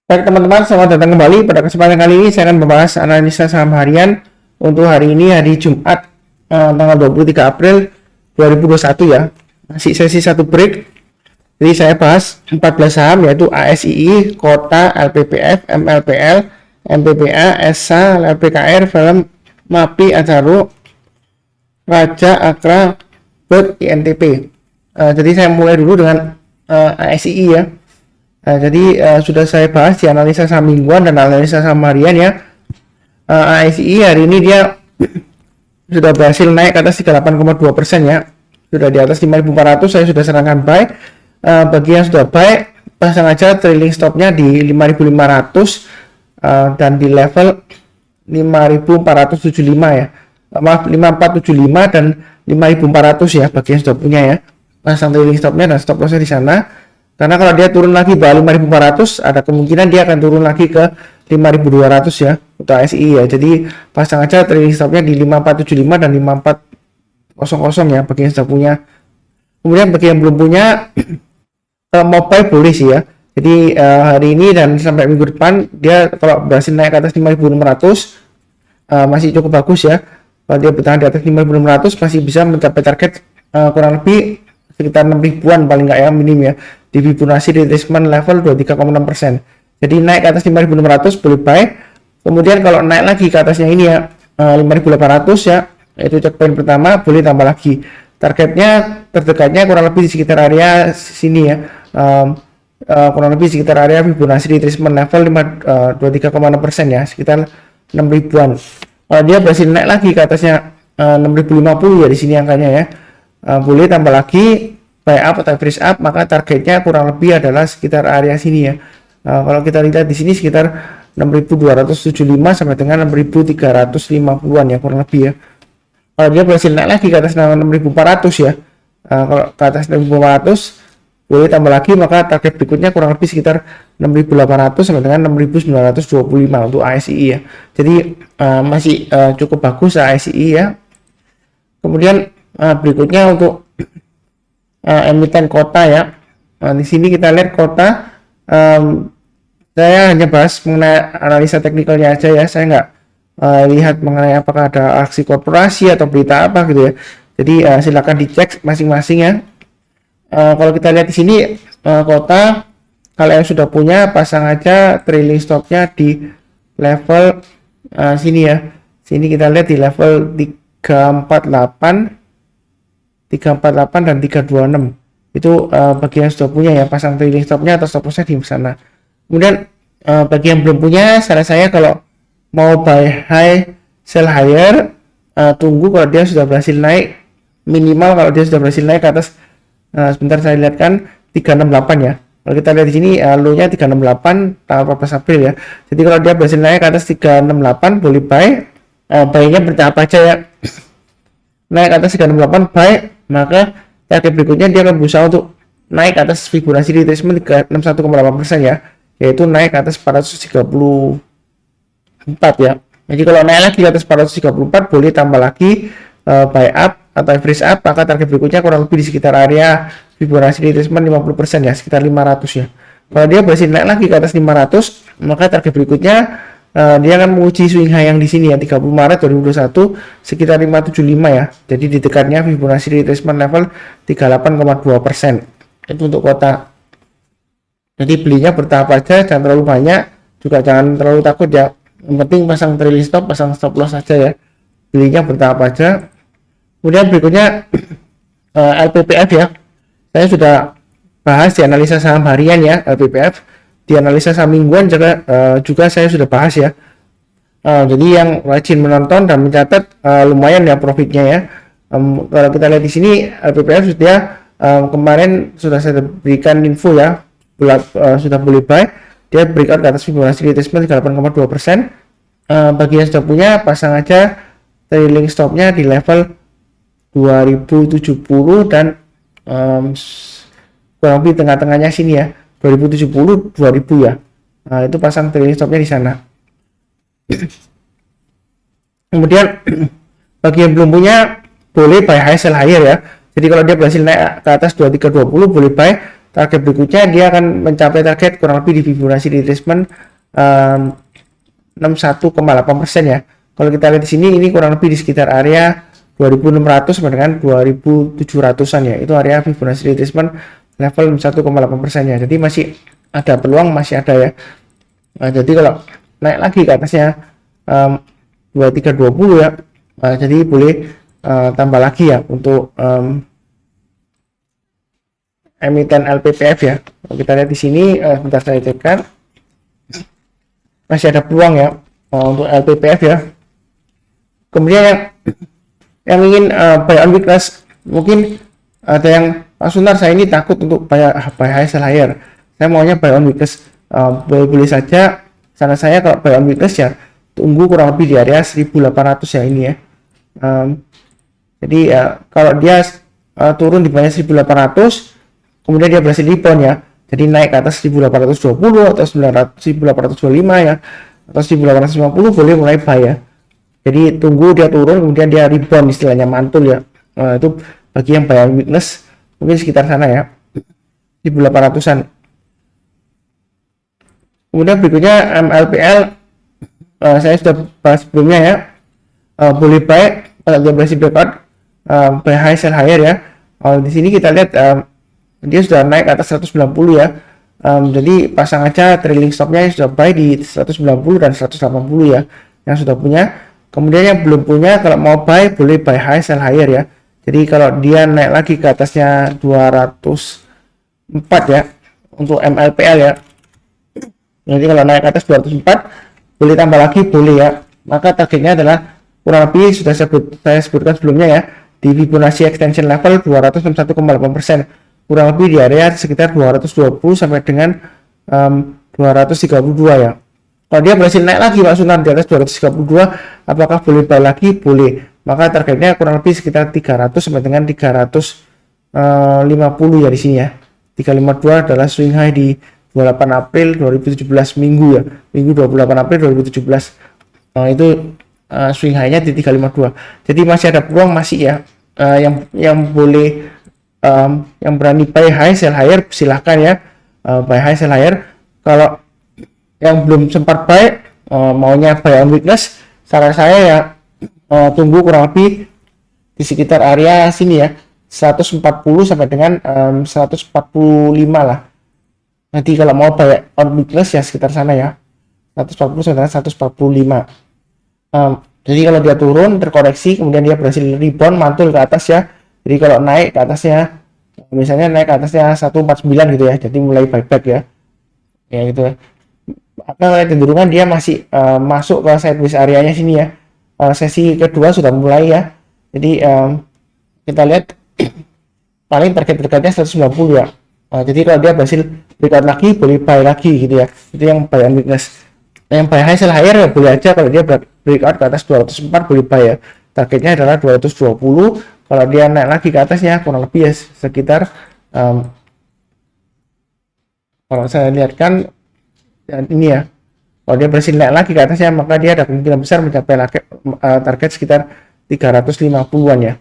Baik teman-teman, selamat datang kembali. Pada kesempatan kali ini saya akan membahas analisa saham harian untuk hari ini, hari Jumat tanggal 23 April 2021 ya. Masih sesi satu break. Jadi saya bahas 14 saham yaitu ASII, Kota, LPPF, MLPL, MPPA, ESA, LPKR, Film, MAPI, Adaro, Raja, Akra, BET, INTP. Jadi saya mulai dulu dengan ASII ya. Jadi sudah saya bahas di analisa saham mingguan dan analisa saham harian ya. ASI hari ini dia sudah berhasil naik ke atas 38,2% ya. Sudah di atas 5.400, saya sudah sarankan buy. Bagi yang sudah buy, pasang aja trailing stopnya di 5.500 dan di level 5.475 ya. Maaf, 5.475 dan 5.400 ya bagi yang sudah punya ya. Pasang trailing stopnya dan stop lossnya di sana. Karena kalau dia turun lagi bawah 5.400, ada kemungkinan dia akan turun lagi ke 5.200 ya untuk ASI ya. Jadi pasang aja trailing stopnya di 5.475 dan 5.400 ya bagi yang sudah punya. Kemudian bagi yang belum punya, mobile boleh sih ya. Jadi hari ini dan sampai minggu depan dia kalau berhasil naik ke atas 5.600 masih cukup bagus ya. Kalau dia bertahan di atas 5.600 masih bisa mencapai target kurang lebih sekitar 6 ribuan paling nggak ya, minim ya, di Fibonacci retracement level 23,6%. Jadi naik ke atas 5.600 boleh buy. Kemudian kalau naik lagi ke atasnya ini ya 5.800 ya, itu checkpoint pertama, boleh tambah lagi. Targetnya terdekatnya kurang lebih di sekitar area sini ya, kurang lebih sekitar area Fibonacci retracement level 23,6% ya, sekitar 6 ribuan. Kalau dia berhasil naik lagi ke atasnya 6.050 ya, di sini angkanya ya, boleh tambah lagi buy up atau freeze up, maka targetnya kurang lebih adalah sekitar area sini ya. Kalau kita lihat di sini sekitar 6.275 sampai dengan 6.350-an ya kurang lebih ya. Kalau dia berhasil naik lagi ke atas 6.400 ya, kalau ke atas 6.400 boleh tambah lagi, maka target berikutnya kurang lebih sekitar 6.800 sampai dengan 6.925 untuk ASI ya. Jadi masih cukup bagus ASI ya. Kemudian berikutnya untuk emiten Kota ya. Di sini kita lihat Kota, saya hanya bahas mengenai analisa teknikalnya aja ya, saya nggak lihat mengenai apakah ada aksi korporasi atau berita apa gitu ya. Jadi silakan dicek masing-masing ya. Kalau kita lihat di sini Kota, kalau yang sudah punya pasang aja trailing stopnya di level sini ya. Sini kita lihat di level 348 dan 326 itu bagi yang sudah punya ya, pasang trailing stopnya atau stop lossnya di sana. Kemudian bagi yang belum punya, saran saya kalau mau buy high sell higher, tunggu kalau dia sudah berhasil naik, minimal kalau dia sudah berhasil naik ke atas, sebentar saya lihatkan 368 ya. Kalau kita lihat di sini low nya 368 tanggal 14 April ya. Jadi kalau dia berhasil naik ke atas 368 boleh buy, buy-nya bertahap aja ya. Naik ke atas 368 buy, maka target berikutnya dia akan berusaha untuk naik ke atas Fibonacci retracement 61,8% ya, yaitu naik ke atas 434 ya. Jadi kalau naik lagi ke atas 434 boleh tambah lagi buy up atau freeze up, maka target berikutnya kurang lebih di sekitar area Fibonacci retracement 50% ya, sekitar 500 ya. Kalau dia berhasil naik lagi ke atas 500, maka target berikutnya dia akan menguji swing high yang di sini ya, 30 Maret 2021 sekitar 575 ya. Jadi di dekatnya Fibonacci retracement level 38,2%. Itu untuk Kota. Jadi belinya bertahap aja, jangan terlalu banyak, juga jangan terlalu takut ya. Yang penting pasang trailing stop, pasang stop loss saja ya. Belinya bertahap aja. Kemudian berikutnya LPPF ya. Saya sudah bahas di analisa saham harian ya, LPPF. Di analisa saham mingguan juga saya sudah bahas ya. Jadi yang rajin menonton dan mencatat lumayan ya profitnya ya. Kalau kita lihat di sini LPPF sudah kemarin sudah saya berikan info ya, sudah boleh buy. Dia breakout ke atas Fibonacci retracement 38,2%. Bagi yang sudah punya, pasang aja trailing stopnya di level 2070 dan kurang lebih tengah-tengahnya sini ya, 2070 2000 ya. Nah, itu pasang trailing stopnya di sana. Kemudian bagi yang belum punya boleh buy high sell higher ya. Jadi kalau dia berhasil naik ke atas 2320 boleh buy, target berikutnya dia akan mencapai target kurang lebih di Fibonacci retracement 61,8% ya. Kalau kita lihat di sini ini kurang lebih di sekitar area 2600 sampai dengan 2700-an ya. Itu area Fibonacci retracement level 61,8% ya. Jadi masih ada peluang, masih ada ya. Nah, jadi kalau naik lagi ke atasnya 2320 ya. Jadi boleh tambah lagi ya untuk emiten LPPF ya. Kalau kita lihat di sini sebentar saya cekkan, masih ada peluang ya untuk LPPF ya. Kemudian yang ingin buy on weakness, mungkin ada yang Pak Sunar, saya ini takut untuk buy high sell higher, saya maunya buy on weakness. Boleh saja sana saya kalau buy on weakness ya tunggu kurang lebih di area 1800 ya ini ya. Jadi kalau dia turun di bawah 1800 kemudian dia berhasil rebound ya, jadi naik ke atas 1820 atau 1825 ya, atau 1850 boleh mulai buy ya. Jadi tunggu dia turun kemudian dia rebound, istilahnya mantul ya. Itu bagi yang buy on weakness mungkin sekitar sana ya, 1800-an. Kemudian berikutnya MLPL, saya sudah bahas sebelumnya ya. Boleh buy kalau dia berhasil breakout, buy high sell higher ya. Di sini kita lihat dia sudah naik ke atas 190 ya. Jadi pasang aja trailing stopnya sudah buy di 190 dan 180 ya yang sudah punya. Kemudian yang belum punya, kalau mau buy boleh buy high sell higher ya. Jadi kalau dia naik lagi ke atasnya 204 ya untuk MLPL ya. Jadi kalau naik ke atas 204 boleh tambah lagi, boleh ya. Maka targetnya adalah kurang lebih sudah saya sebutkan sebelumnya ya, di Fibonacci extension level 261,8%, kurang lebih di area sekitar 220 sampai dengan 232 ya. Kalau dia berhasil naik lagi Pak Sunar di atas 232, apakah boleh buy lagi? Boleh. Maka targetnya kurang lebih sekitar 300 sampai dengan 350 ya di sini ya. 352 adalah swing high di 28 April 2017 minggu ya. Minggu 28 April 2017. Itu swing high-nya di 352. Jadi masih ada peluang, masih ya. Yang boleh yang berani buy high sell higher silahkan ya. Buy high sell higher. Kalau yang belum sempat buy, maunya buy on weakness, saran saya ya tunggu kurang lebih di sekitar area sini ya, 140 sampai dengan 145 lah. Nanti kalau mau buy on weakness ya sekitar sana ya, 140 sampai dengan 145. Jadi kalau dia turun terkoreksi kemudian dia berhasil rebound mantul ke atas ya. Jadi kalau naik ke atasnya, misalnya naik ke atasnya 149 gitu ya, jadi mulai buyback ya. Ya gitu ya. Maka kecenderungan dia masih masuk ke sideways areanya sini ya. Sesi kedua sudah mulai ya. Jadi kita lihat paling target-targetnya 190 ya. Jadi kalau dia berhasil breakout lagi boleh buy lagi gitu ya. Itu yang buy on weakness. Yang buy high sell higher ya boleh aja, kalau dia breakout ke atas 204 boleh buy ya. Targetnya adalah 220. Kalau dia naik lagi ke atasnya kurang lebih ya sekitar kalau saya lihatkan ini ya, kalau dia berhasil naik lagi ke atasnya maka dia ada kemungkinan besar mencapai target sekitar 350-an ya.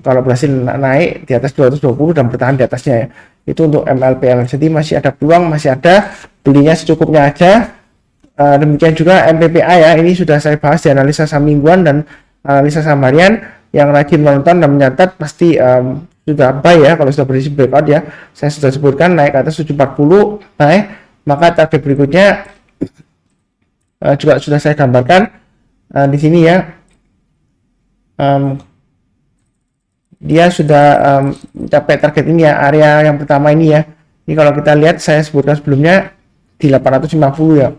Kalau berhasil naik di atas 220 dan bertahan di atasnya ya, itu untuk MLPL. Jadi masih ada peluang, masih ada, belinya secukupnya aja. Demikian juga MPPA ya, ini sudah saya bahas di analisa saham mingguan dan analisa saham harian. Yang rajin menonton dan mencatat pasti sudah buy ya. Kalau sudah berisi breakout ya, saya sudah sebutkan naik ke atas 740 buy, maka target berikutnya juga sudah saya gambarkan di sini ya. Dia sudah mencapai target ini ya, area yang pertama ini ya. Ini kalau kita lihat saya sebutkan sebelumnya di 850 ya.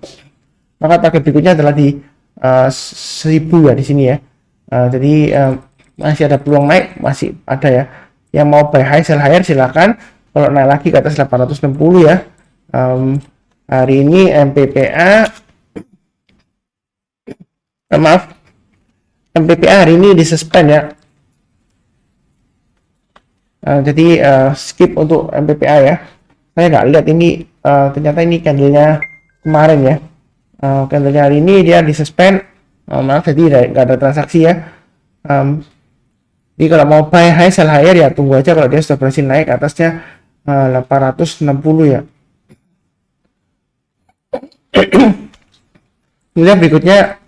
Maka target berikutnya adalah di 1000 ya di sini ya. Jadi masih ada peluang naik, masih ada ya. Yang mau buy high sell higher silakan. Kalau naik lagi ke atas 860 ya. Hari ini MPPA MPPA hari ini disuspend ya. Jadi skip untuk MPPA ya. Saya nggak lihat ini ternyata ini candlenya kemarin ya. Candlenya hari ini dia disuspend. Maaf, jadi nggak ada transaksi ya. Jadi kalau mau buy high sell higher ya tunggu aja kalau dia sudah berhasil naik ke atasnya 860 ya. Kemudian berikutnya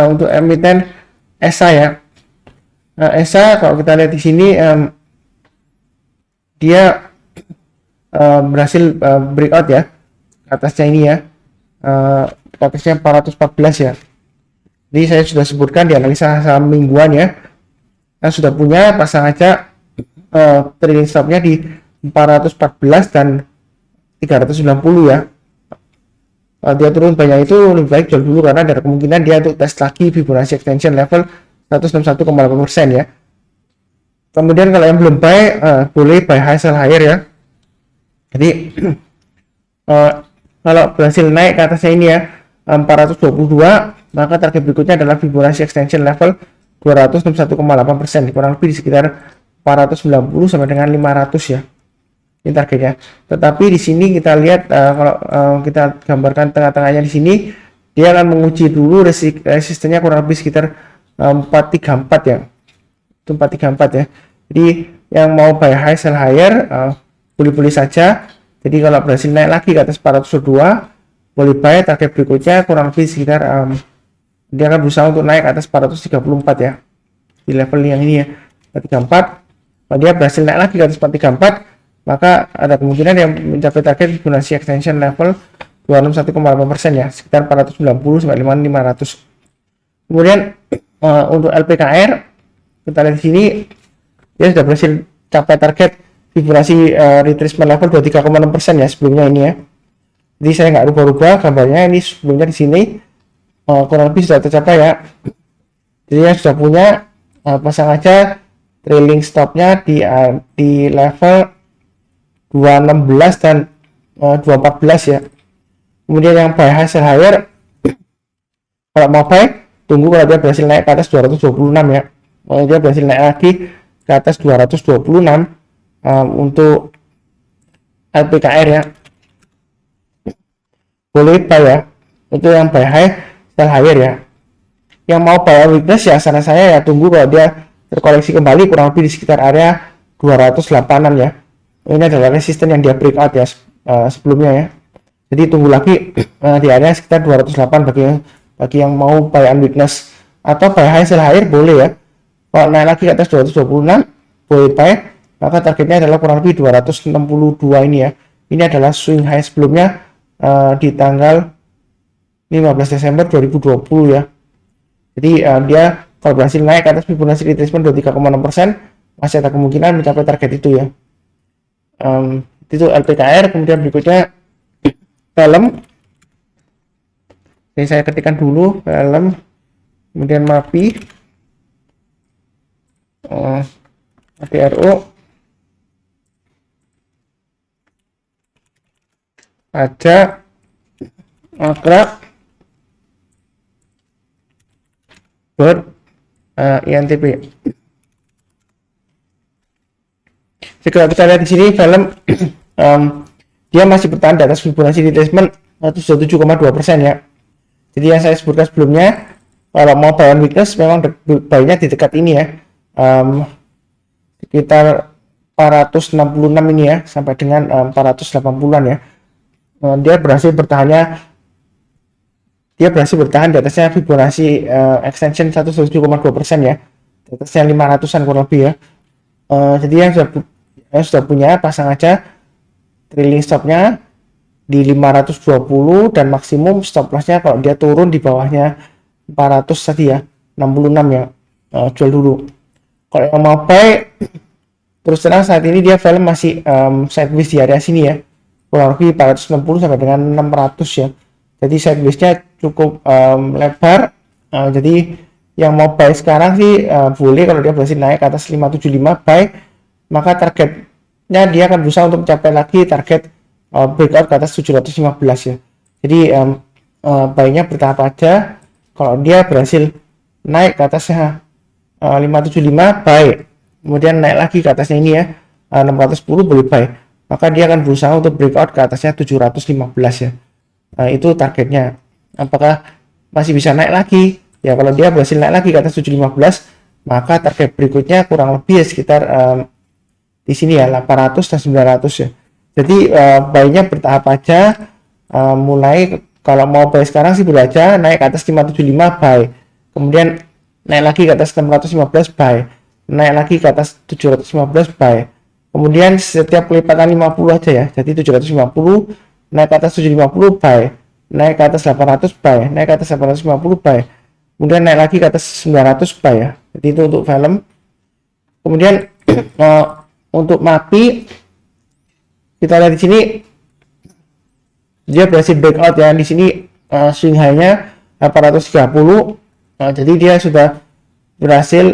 untuk emiten ESA ya. ESA kalau kita lihat di sini dia berhasil breakout ya atasnya ini ya, atasnya 414 ya. Jadi saya sudah sebutkan di analisa saham mingguan ya, yang sudah punya pasang aja trading stopnya di 414 dan 390 ya. Kalau dia turun banyak itu lebih baik jual dulu, karena ada kemungkinan dia untuk tes lagi Fibonacci extension level 161,8% ya. Kemudian kalau yang belum buy boleh buy high sell higher ya. Jadi kalau berhasil naik ke atasnya ini ya 422, maka target berikutnya adalah Fibonacci extension level 261,8%, kurang lebih di sekitar 490 sampai dengan 500 ya. Ini targetnya. Tetapi di sini kita lihat kalau kita gambarkan tengah-tengahnya di sini, dia akan menguji dulu resistennya kurang lebih sekitar 434 ya. Itu 434 ya. Jadi yang mau buy high sell higher boleh-boleh saja. Jadi kalau berhasil naik lagi ke atas 402, boleh buy. Target berikutnya kurang lebih sekitar dia akan berusaha untuk naik ke atas 434 ya. Di level yang ini ya, 434. Kalau dia berhasil naik lagi ke atas 434, maka ada kemungkinan yang mencapai target Fibonacci extension level 261,8% ya, sekitar 490 sampai 500. Kemudian untuk LPKR kita lihat di sini, dia sudah berhasil capai target Fibonacci retracement level 23,6% ya sebelumnya ini ya. Jadi saya nggak rubah-rubah gambarnya, ini sebelumnya di sini kurang lebih sudah tercapai ya. Jadi yang sudah punya pasang aja trailing stopnya di level 216 dan 214 ya. Kemudian yang buy high sell higher, kalau mau buy tunggu kalau dia berhasil naik ke atas 226 ya. Kalau dia berhasil naik lagi ke atas 226 untuk LPKR ya, boleh buy ya. Itu yang buy high sell higher ya. Yang mau buy weakness ya, saran saya ya tunggu kalau dia terkoreksi kembali kurang lebih di sekitar area 208an ya. Ini adalah resisten yang dia breakout ya sebelumnya ya. Jadi tunggu lagi di area sekitar 208 bagi yang mau buy on weakness, atau buy high sell higher boleh ya. Kalau naik lagi ke atas 226 boleh buy, maka targetnya adalah kurang lebih 262 ini ya. Ini adalah swing high sebelumnya di tanggal 15 Desember 2020 ya. Jadi dia kalau berhasil naik ke atas Fibonacci retracement 23,6%, masih ada kemungkinan mencapai target itu ya. Itu LPKR. Kemudian berikutnya film. Jadi saya ketikkan dulu film, kemudian MAPI, APRO, pajak, akrab, INTP. Jika kita lihat di sini film dia masih bertahan di atas Fibonacci retracement 107,2% ya. Jadi yang saya sebutkan sebelumnya, kalau mau buy on weakness memang buy-nya di dekat ini ya, sekitar 466 ini ya, sampai dengan 480an ya. Dia berhasil bertahan di atasnya Fibonacci extension 107,2% ya, di atasnya 500an kurang lebih ya. Jadi yang sudah punya pasang aja trailing stopnya di 520 dan maksimum stop lossnya kalau dia turun di bawahnya 400 tadi ya, 66 ya, jual dulu. Kalau yang mau buy, terus terang saat ini dia film masih sideways di area sini ya, kurang lebih 460 sampai dengan 600 ya. Jadi sideways-nya cukup lebar. Jadi yang mau buy sekarang sih boleh, kalau dia berhasil naik ke atas 575 buy, maka targetnya dia akan berusaha untuk mencapai lagi target breakout ke atas 715 ya. Jadi buy-nya bertahap aja. Kalau dia berhasil naik ke atasnya 575 buy, kemudian naik lagi ke atasnya ini ya 610 boleh buy, maka dia akan berusaha untuk breakout ke atasnya 715 ya. Itu targetnya. Apakah masih bisa naik lagi ya? Kalau dia berhasil naik lagi ke atas 715, maka target berikutnya kurang lebih ya sekitar di sini ya 800 dan 900 ya. Jadi buy-nya bertahap aja. Mulai kalau mau buy sekarang sih boleh aja naik ke atas 575 buy, kemudian naik lagi ke atas 615 buy, naik lagi ke atas 715 buy, kemudian setiap kelipatan 50 aja ya, jadi 750, naik ke atas 750 buy, naik ke atas 800 buy, naik ke atas 850 buy, kemudian naik lagi ke atas 900 buy ya. Jadi itu untuk film. Kemudian untuk MACD kita lihat di sini dia berhasil breakout ya. Di sini swing high-nya 830. Jadi dia sudah berhasil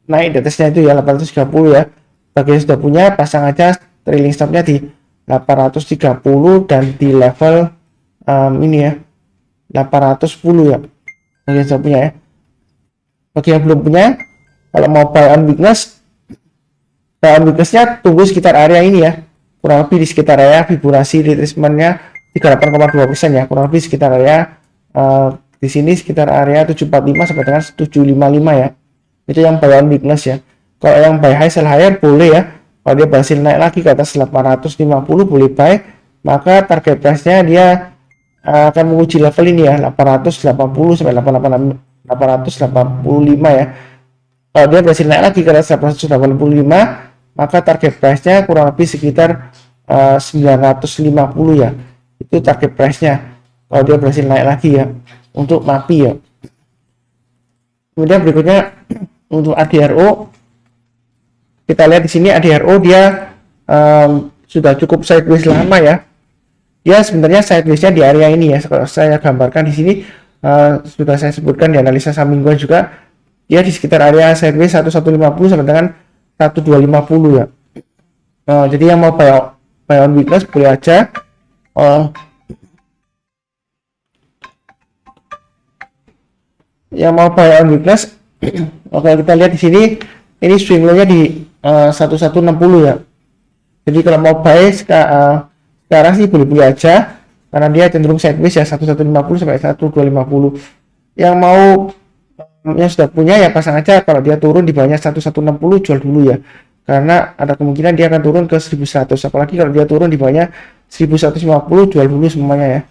naik di atasnya itu ya 830 ya. Bagi yang sudah punya, pasang aja trailing stopnya di 830 dan di level ini ya 810 ya. Bagi yang sudah punya ya. Bagi yang belum punya, kalau mau buy on weakness-nya tunggu sekitar area ini ya, kurang lebih di sekitar area Fibonacci retracement-nya 38,2% ya, kurang lebih sekitar area di sini sekitar area 745 sampai dengan 755 ya. Itu yang buy on weakness ya. Kalau yang buy high sell higher boleh ya. Kalau dia berhasil naik lagi ke atas 850 boleh buy, maka target price-nya dia akan menguji level ini ya 880 sampai 885 ya. Kalau dia berhasil naik lagi ke atas 885, maka target price-nya kurang lebih sekitar 950 ya. Itu target price-nya kalau dia berhasil naik lagi ya untuk MACD ya. Kemudian berikutnya untuk ADRO, kita lihat di sini ADRO dia sudah cukup sideways lama ya. Dia sebenarnya sideways-nya di area ini ya. Kalau saya gambarkan di sini sudah saya sebutkan di analisa saham mingguan juga, dia di sekitar area sideways 1150 sampai dengan 1250 ya. Jadi yang mau buy on weakness boleh aja. Yang mau buy on weakness, oke, kita lihat di sini ini swing low-nya di 1160 ya. Jadi kalau mau buy sekarang sih boleh-boleh aja karena dia cenderung sideways ya 1150 sampai 1250. Yang mau yang sudah punya ya pasang aja, kalau dia turun di bawahnya 1160 jual dulu ya, karena ada kemungkinan dia akan turun ke 1100, apalagi kalau dia turun di bawahnya 1150 jual dulu semuanya ya.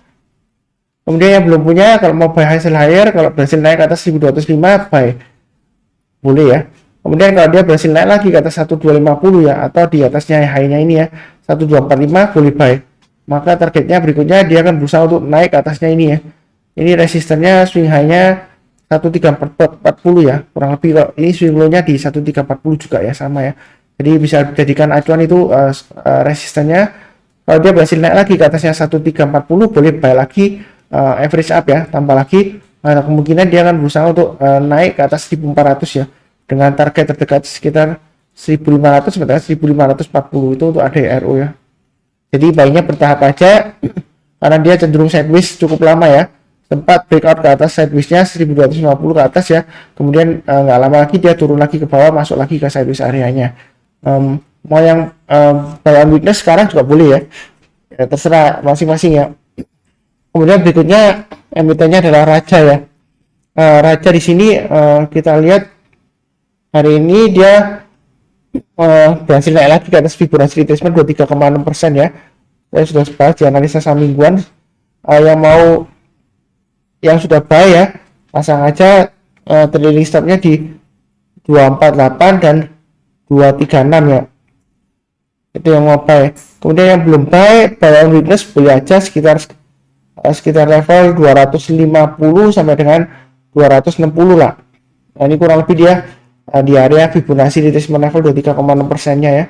Kemudian yang belum punya, kalau mau buy high sell higher, kalau berhasil naik ke atas 1205 buy boleh ya. Kemudian kalau dia berhasil naik lagi ke atas 1250 ya, atau di atasnya high-nya ini ya 1245 boleh buy, maka targetnya berikutnya dia akan berusaha untuk naik ke atasnya ini ya. Ini resistennya swing high-nya 1340 ya, kurang lebih. Kalau ini swing low-nya di 1340 juga ya, sama ya. Jadi bisa dijadikan acuan itu resistennya. Kalau dia berhasil naik lagi ke atasnya 1340 boleh buy lagi, average up ya, tambah lagi. Nah, kemungkinan dia akan berusaha untuk naik ke atas 1400 ya, dengan target terdekat sekitar 1500 sampai 1540 itu untuk ADRO ya. Jadi buy-nya bertahap aja karena dia cenderung sideways cukup lama ya. Sempat breakout ke atas sideways-nya 1250 ke atas ya, kemudian nggak lama lagi dia turun lagi ke bawah, masuk lagi ke sideways areanya. Mau yang buy on weakness sekarang juga boleh ya, terserah masing-masing ya. Kemudian berikutnya emitennya adalah Raja ya. Raja di sini kita lihat hari ini dia berhasil naik lagi ke atas Fibonacci retracement 23,6% ya. Saya sudah bahas di analisa saham mingguan. Yang sudah buy ya, pasang aja trailing stopnya di 248 dan 236 ya. Itu yang mau buy. Kemudian yang belum buy on weakness boleh aja sekitar level 250 sampai dengan 260 lah. Nah, ini kurang lebih dia di area Fibonacci retracement level 23,6% nya ya.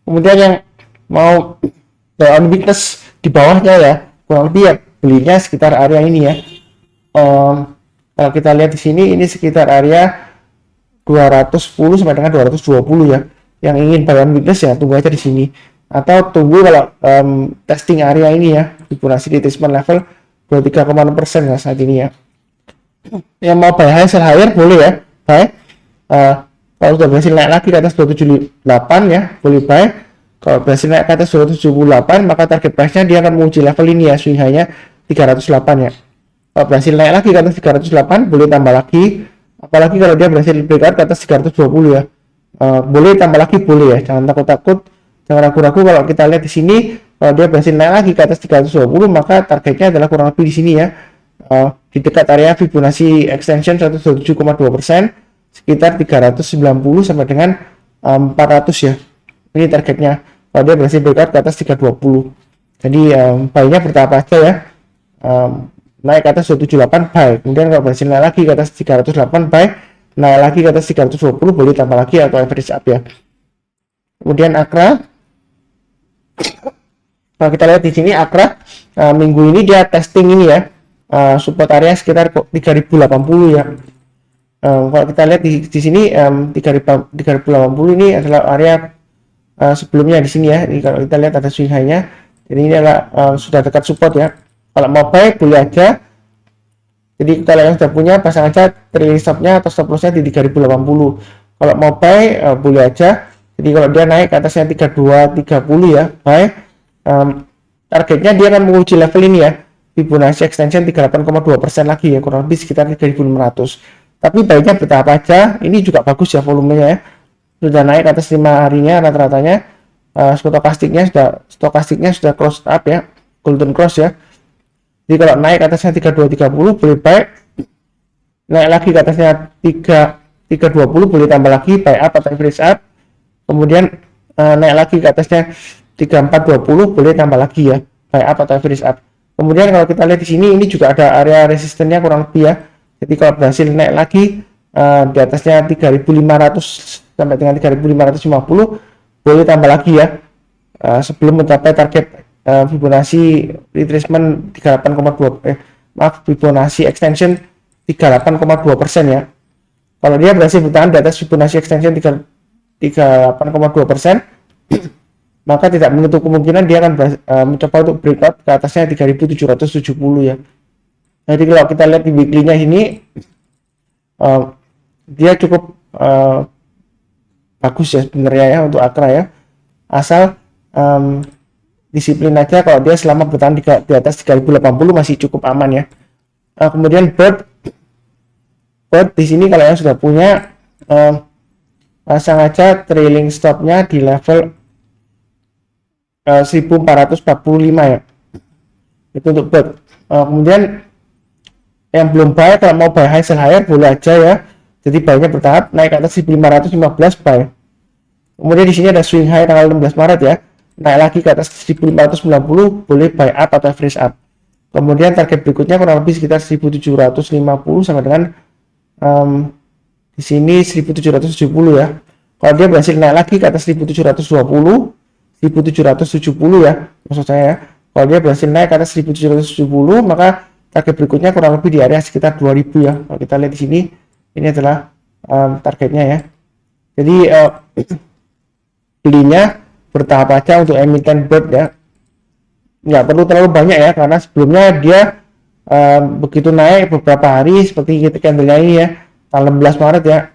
Kemudian yang mau on weakness di bawahnya ya, kurang lebih ya belinya sekitar area ini ya. Kalau kita lihat di sini ini sekitar area 210 sampai dengan 220 ya. Yang ingin buy on weakness ya tunggu aja di sini, atau tunggu kalau testing area ini ya, Fibonacci retracement level 23,6% ya saat ini ya. Yang mau buy high sell higher boleh ya buy. Kalau sudah berhasil naik lagi ke atas 278 ya boleh buy. Kalau berhasil naik ke atas 278 maka target price nya dia akan menguji level ini ya, swing high nya 308 ya. Kalau berhasil naik lagi ke atas 308 boleh tambah lagi, apalagi kalau dia berhasil breakout ke atas 320 ya. Boleh tambah lagi, boleh ya, jangan takut-takut, jangan ragu-ragu. Kalau kita lihat di sini, kalau dia berhasil naik lagi ke atas 320, maka targetnya adalah kurang lebih di sini ya, di dekat area Fibonacci extension 127,2%, sekitar 390 sampai dengan 400 ya. Ini targetnya kalau dia berhasil breakout ke atas 320. Jadi buy-nya bertahap aja ya. Naik ke atas 278 buy, kemudian kalau berhasil naik lagi ke atas 308 buy, naik lagi ke atas 320 boleh tambah lagi atau average up ya. Kemudian Akra, kalau kita lihat di sini Akra minggu ini dia testing ini ya, support area sekitar 3080 ya. Kalau kita lihat di sini 3080 ini adalah area sebelumnya di sini ya. Ini kalau kita lihat ada swing high-nya, jadi ini adalah sudah dekat support ya. Kalau mau buy boleh aja. Jadi kalau yang sudah punya pasang aja trailing stopnya atau stop lossnya di 3080. Kalau mau buy boleh aja. Jadi kalau dia naik ke atasnya 3230 ya, buy. Targetnya dia akan menguji level ini ya, Fibonacci extension 38,2% lagi ya, kurang lebih sekitar 3600. Tapi baiknya bertahap aja. Ini juga bagus ya volumenya ya, sudah naik ke atas 5 harinya rata-ratanya. Stokastiknya sudah cross up ya, golden cross ya. Jadi kalau naik ke atasnya 3230 boleh buy, naik lagi ke atasnya 320 boleh tambah lagi buy up atau average up. Kemudian naik lagi ke atasnya 3420 boleh tambah lagi ya, buy up atau average up. Kemudian kalau kita lihat di sini, ini juga ada area resistennya kurang lebih ya. Jadi kalau berhasil naik lagi di atasnya 3500 sampai dengan 3550 boleh tambah lagi ya, sebelum mencapai target Fibonacci retracement 38,2 Fibonacci extension 38,2% ya. Kalau dia berhasil bertahan di atas Fibonacci extension 38,2%, maka tidak menutup kemungkinan dia akan mencoba untuk breakout ke atasnya 3770 ya. Jadi kalau kita lihat di weekly-nya ini, dia cukup bagus ya sebenarnya ya untuk Akra ya, asal disiplin aja. Kalau dia selama bertahan di atas 3080 masih cukup aman ya. Kemudian bird di sini kalau yang sudah punya, pasang aja trailing stopnya di level 1445 ya, itu untuk bird. Kemudian yang belum buy, kalau mau buy high sell higher boleh aja ya. Jadi buy-nya bertahap, naik ke atas 1515 buy. Kemudian di sini ada swing high tanggal 16 Maret ya, naik lagi ke atas 1590 boleh buy up atau average up. Kemudian target berikutnya kurang lebih sekitar 1750 sampai dengan di sini 1770 ya. Kalau dia berhasil naik lagi ke atas 1720, 1770 ya maksud saya ya. Kalau dia berhasil naik ke atas 1770, maka target berikutnya kurang lebih di area sekitar 2000 ya. Kalau kita lihat di sini, ini adalah targetnya ya. Jadi belinya bertahap aja untuk emiten bird ya, nggak perlu terlalu banyak ya, karena sebelumnya dia begitu naik beberapa hari seperti kita candlenya ini ya, tanggal 16 Maret ya,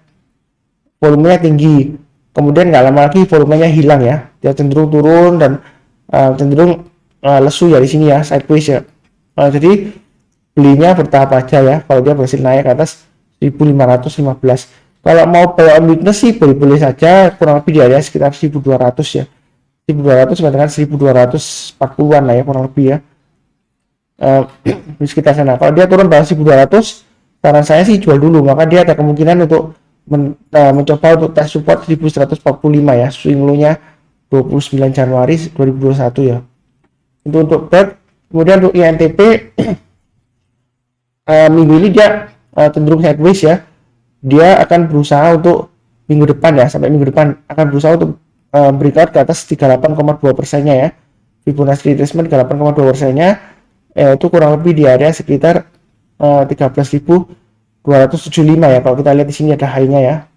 volumenya tinggi, kemudian nggak lama lagi volumenya hilang ya, dia cenderung turun dan cenderung lesu ya di sini ya, sideways ya. Jadi belinya bertahap aja ya kalau dia berhasil naik ke atas 1515. Kalau mau buy on weakness sih boleh-boleh saja, kurang lebih di area sekitar 1200 ya, 1200 sampai dengan 1240-an lah ya kurang lebih ya, di sekitar sana. Kalau dia turun bawah 1200, saran saya sih jual dulu, maka dia ada kemungkinan untuk mencoba untuk tes support 1145 ya, swing low-nya 29 Januari 2021 ya. Itu untuk bird. Kemudian untuk INTP minggu ini dia cenderung sideways ya, dia akan berusaha untuk minggu depan ya, sampai minggu depan akan berusaha untuk breakout ke atas 38,2%-nya ya, Fibonacci retracement 38,2%-nya, itu kurang lebih di area sekitar 13.275 ya. Kalau kita lihat di sini ada high-nya ya,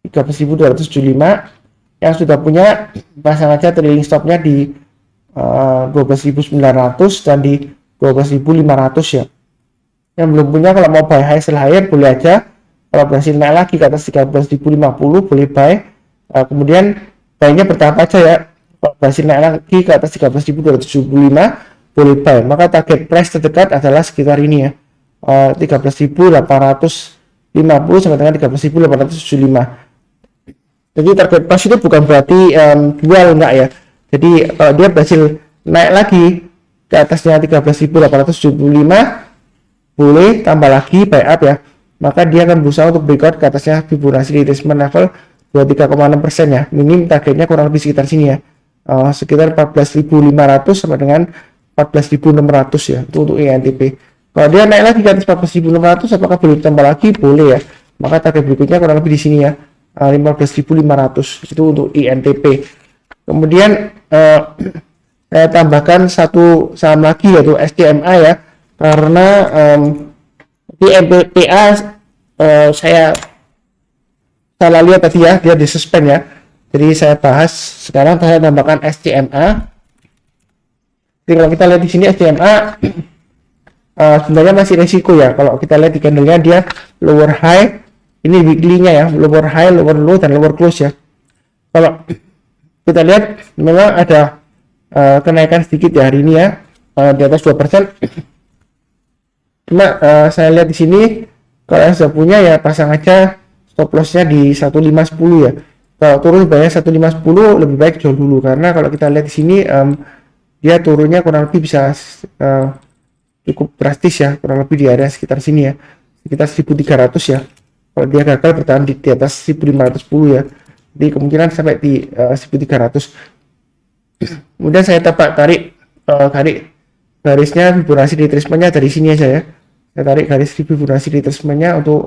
13.275. Yang sudah punya, pasang aja trailing stop-nya di 12.900 dan di 12.500 ya. Yang belum punya, kalau mau buy high sell higher boleh aja. Kalau berhasil naik lagi ke atas 13.050 boleh buy. Kemudian buy-nya bertahap aja ya. Kalau berhasil naik lagi ke atas 13.275 boleh buy. Maka target price terdekat adalah sekitar ini ya, 13.850 sampai dengan 13.875. Jadi target price itu bukan berarti jual, enggak ya. Jadi kalau dia berhasil naik lagi ke atasnya 13.875, boleh tambah lagi buy up ya, maka dia akan berusaha untuk breakout ke atasnya Fibonacci retracement level 23,6% ya. Minim targetnya kurang lebih sekitar sini ya, sekitar 14.500 sama dengan 14.600 ya, itu untuk INTP. Kalau dia naik lagi ke atas 14.600, apakah boleh tambah lagi? Boleh ya, maka target berikutnya kurang lebih di sini ya, 15.500 itu untuk INTP. Kemudian saya tambahkan satu saham lagi yaitu SCMA ya, karena di MPPA saya salah lihat tadi ya, dia disuspend ya. Jadi saya bahas sekarang, saya tambahkan SCMA. Jadi kalau kita lihat di sini SCMA sebenarnya masih resiko ya. Kalau kita lihat di candlenya dia lower high, ini weekly-nya ya, lower high, lower low, dan lower close ya. Kalau kita lihat memang ada kenaikan sedikit ya hari ini ya, di atas 2%. Cuma saya lihat di sini kalau yang sudah punya ya pasang aja stop loss-nya di 1510 ya. Kalau turun banyak 1510 lebih baik jual dulu, karena kalau kita lihat di sini dia turunnya kurang lebih bisa cukup drastis ya, kurang lebih di area sekitar sini ya, sekitar 1300 ya. Kalau dia gagal bertahan di atas 1510 ya, jadi kemungkinan sampai di 1300. Kemudian saya tarik garisnya Fibonacci retracement-nya dari sini aja ya. Saya tarik garis Fibonacci retracement-nya untuk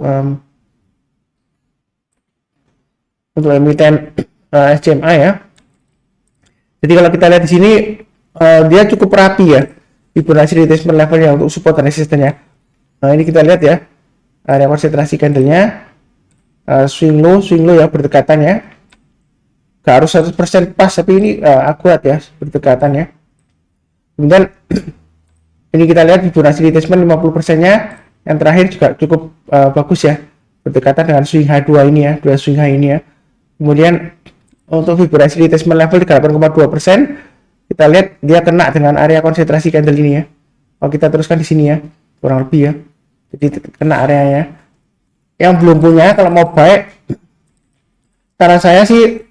emiten SCMA ya. Jadi kalau kita lihat di sini dia cukup rapi ya Fibonacci retracement levelnya untuk support dan resistennya. Nah ini kita lihat ya, area konsentrasi candlenya swing low ya, berdekatan ya. Gak harus 100% pas, tapi ini akurat ya, berdekatan ya. Kemudian ini kita lihat Fibonacci retracement 50% nya yang terakhir juga cukup bagus ya, berdekatan dengan swing high 2 ini ya, dua swing high ini ya. Kemudian untuk Fibonacci retracement level 38,2%, kita lihat dia kena dengan area konsentrasi candle ini ya. Kalau kita teruskan di sini ya, kurang lebih ya, jadi kena areanya. Yang belum punya, kalau mau buy, saran saya sih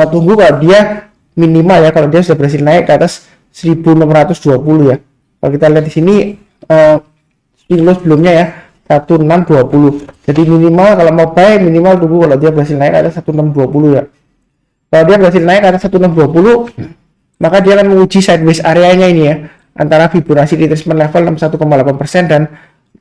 tunggu kalau dia minimal ya, kalau dia sudah berhasil naik ke atas 1620 ya. Kalau kita lihat di sini swing low sebelumnya ya 1620. Jadi minimal kalau mau buy, minimal tunggu kalau dia berhasil naik ke atas 1620 ya. Kalau dia berhasil naik ke atas 1620, maka dia akan menguji sideways areanya ini ya, antara Fibonacci retracement level 61,8% dan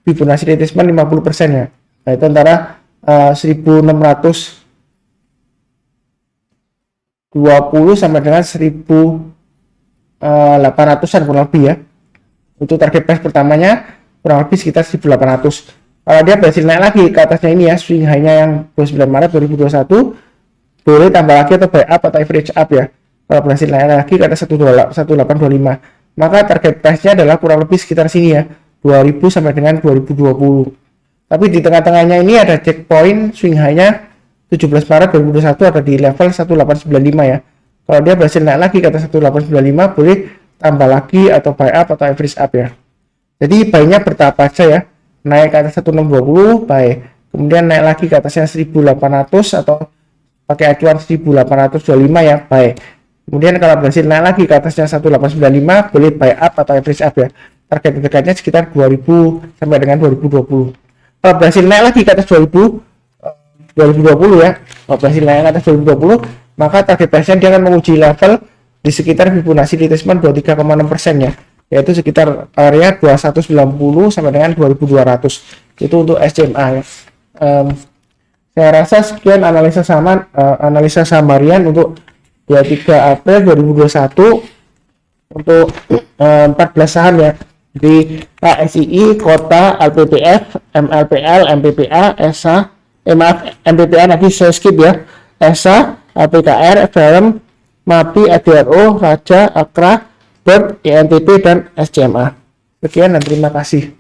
Fibonacci retracement 50% ya. Nah itu antara 1620 sampai dengan 1800-an kurang lebih ya. Untuk target price pertamanya kurang lebih sekitar 1800. Kalau dia berhasil naik lagi ke atasnya ini ya, swing high-nya yang 29 Maret 2021, boleh tambah lagi atau buy up atau average up ya. Kalau berhasil naik lagi ke atas 1825, maka target price-nya adalah kurang lebih sekitar sini ya, 2000 sampai dengan 2020. Tapi di tengah-tengahnya ini ada checkpoint swing high-nya 17 Maret 2021 ada di level 1895 ya. Kalau dia berhasil naik lagi ke atas 1895, boleh tambah lagi atau buy up atau average up ya. Jadi buy-nya bertahap aja ya. Naik ke atas 1620 buy, kemudian naik lagi ke atasnya 1800 atau pakai acuan 1825 ya buy. Kemudian kalau berhasil naik lagi ke atasnya 1895, boleh buy up atau average up ya. Target dekatnya sekitar 2000 sampai dengan 2020. Kalau berhasil naik lagi ke atas 2020 ya, kalau berhasil naik ke atas 2020, maka target price-nya dia akan menguji level di sekitar Fibonacci retracement 23,6% ya, yaitu sekitar area 2190 sampai dengan 2200. Itu untuk SCMA ya. Saya rasa sekian analisa saham harian untuk 23 April 2021 untuk 14 saham ya, di KSII, Kota, LPPF, MLPL, MPPA, ESA, MPPA nanti saya skip ya, ESA, APKR, FRM, MAPI, ADRO, Raja, Akra, BERT, INTP, dan SCMA. Sekian dan terima kasih.